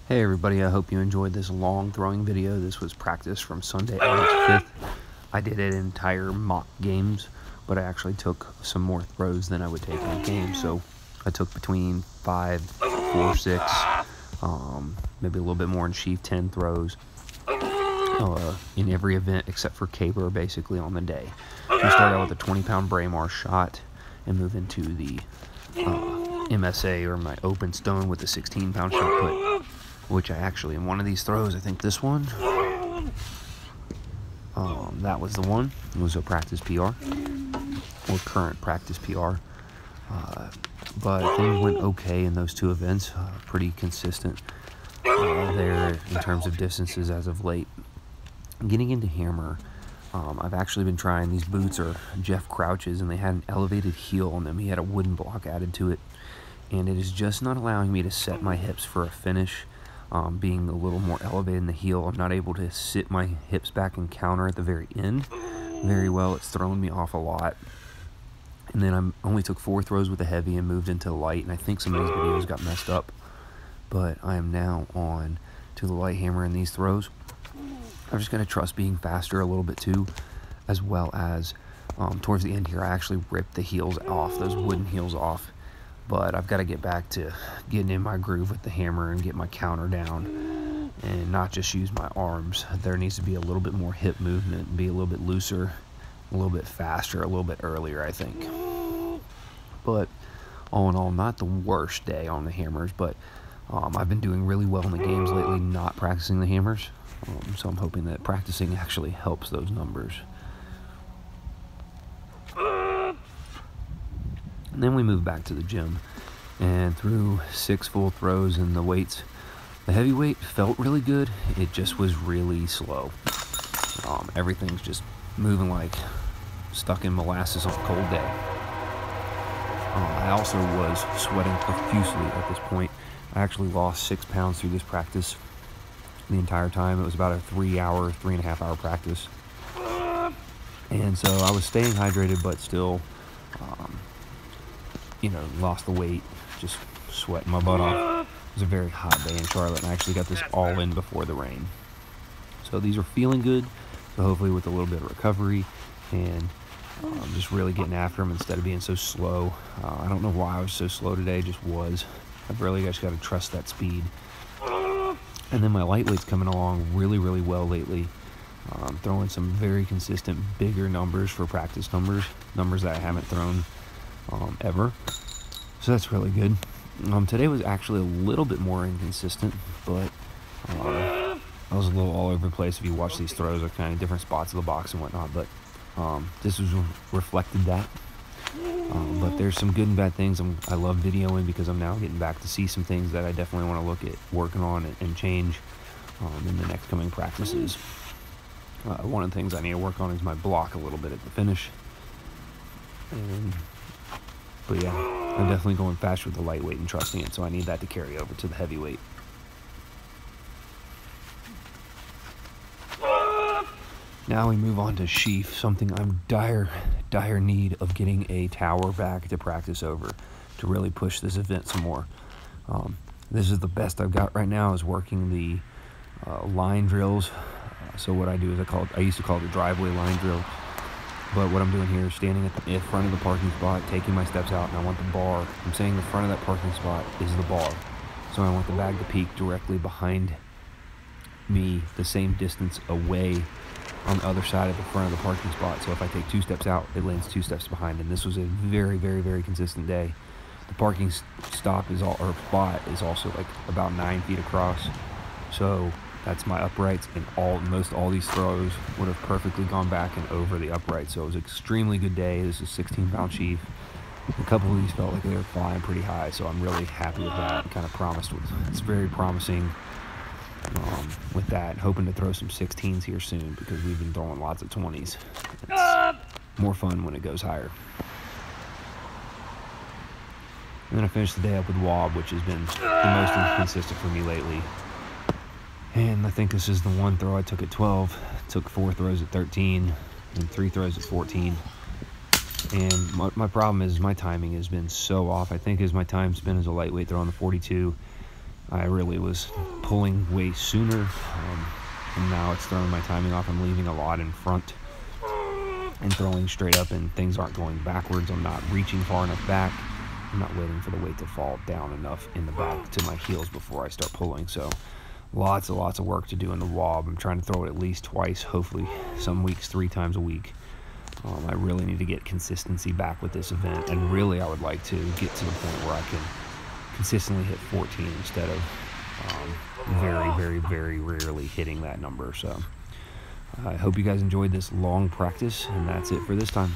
Hey everybody, I hope you enjoyed this long throwing video. This was practice from Sunday, August 5th. I did it in entire mock games, but I actually took some more throws than I would take in a game. So I took between 5, 4, 6, maybe a little bit more in sheaf, 10 throws in every event except for caber basically on the day. We start out with a 20-pound Braemar shot and move into the MSA, or my open stone, with a 16-pound shot put, which I actually, in one of these throws, I think this one, that was the one. It was a practice PR, or current practice PR. But things went okay in those two events, pretty consistent there in terms of distances as of late. Getting into hammer, I've actually been trying, these boots are Jeff Crouch's, and they had an elevated heel on them. He had a wooden block added to it, and it is just not allowing me to set my hips for a finish. Being a little more elevated in the heel, I'm not able to sit my hips back and counter at the very end very well. It's thrown me off a lot. And then I only took 4 throws with the heavy and moved into light, and I think some of these videos got messed up, but I am now on to the light hammer in these throws. I'm just going to trust being faster a little bit too, as well as towards the end here I actually ripped the heels off, those wooden heels off. But I've got to get back to getting in my groove with the hammer and get my counter down and not just use my arms. There needs to be a little bit more hip movement, be a little bit looser, a little bit faster, a little bit earlier, I think. But all in all, not the worst day on the hammers, but I've been doing really well in the games lately not practicing the hammers. So I'm hoping that practicing actually helps those numbers. And then we moved back to the gym and threw 6 full throws in the weights. The heavyweight felt really good. It just was really slow. Everything's just moving like stuck in molasses on a cold day. I also was sweating profusely at this point. I actually lost 6 pounds through this practice the entire time. It was about a 3.5 hour practice. And so I was staying hydrated, but still, lost the weight, just sweating my butt off. It was a very hot day in Charlotte, and I actually got this all in before the rain. So these are feeling good, so hopefully with a little bit of recovery and just really getting after them instead of being so slow. I don't know why I was so slow today, just was. I've really just got to trust that speed. And then my lightweight's coming along really, really well lately. Throwing some very consistent, bigger numbers for practice numbers that I haven't thrown ever. So that's really good. Today was actually a little bit more inconsistent, but I was a little all over the place. If you watch these throws, are kind of different spots of the box and whatnot, but this was reflected that. But there's some good and bad things. I love videoing because I'm now getting back to see some things that I definitely want to look at working on and change in the next coming practices. One of the things I need to work on is my block a little bit at the finish. But yeah, I'm definitely going faster with the lightweight and trusting it, so I need that to carry over to the heavyweight. Now we move on to sheaf, something I'm dire need of getting a tower back to practice over to really push this event some more. This is the best I've got right now, is working the line drills. So what I do is I used to call it the driveway line drill. But what I'm doing here is standing at the front of the parking spot, taking my steps out, and I want the bar. I'm saying the front of that parking spot is the bar. So I want the bag to peak directly behind me, the same distance away on the other side of the front of the parking spot. So if I take 2 steps out, it lands 2 steps behind. And this was a very, very, very consistent day. The parking spot is also like about 9 feet across. So that's my uprights, and most all these throws would have perfectly gone back and over the uprights. So it was an extremely good day. This is 16-pound sheaf. A couple of these felt like they were flying pretty high, so I'm really happy with that. It's very promising with that. Hoping to throw some 16s here soon because we've been throwing lots of 20s. It's more fun when it goes higher. And then I finished the day up with wob, which has been the most inconsistent for me lately. And I think this is the one throw I took at 12, took 4 throws at 13, and 3 throws at 14. And my problem is my timing has been so off. I think as my time spent as a lightweight throw on the 42, I really was pulling way sooner, and now it's throwing my timing off. I'm leaving a lot in front and throwing straight up, and things aren't going backwards. I'm not reaching far enough back. I'm not waiting for the weight to fall down enough in the back to my heels before I start pulling. So lots of work to do in the wob. I'm trying to throw it at least twice, hopefully some weeks 3 times a week. I really need to get consistency back with this event, and really I would like to get to the point where I can consistently hit 14 instead of very rarely hitting that number. So I hope you guys enjoyed this long practice, and that's it for this time.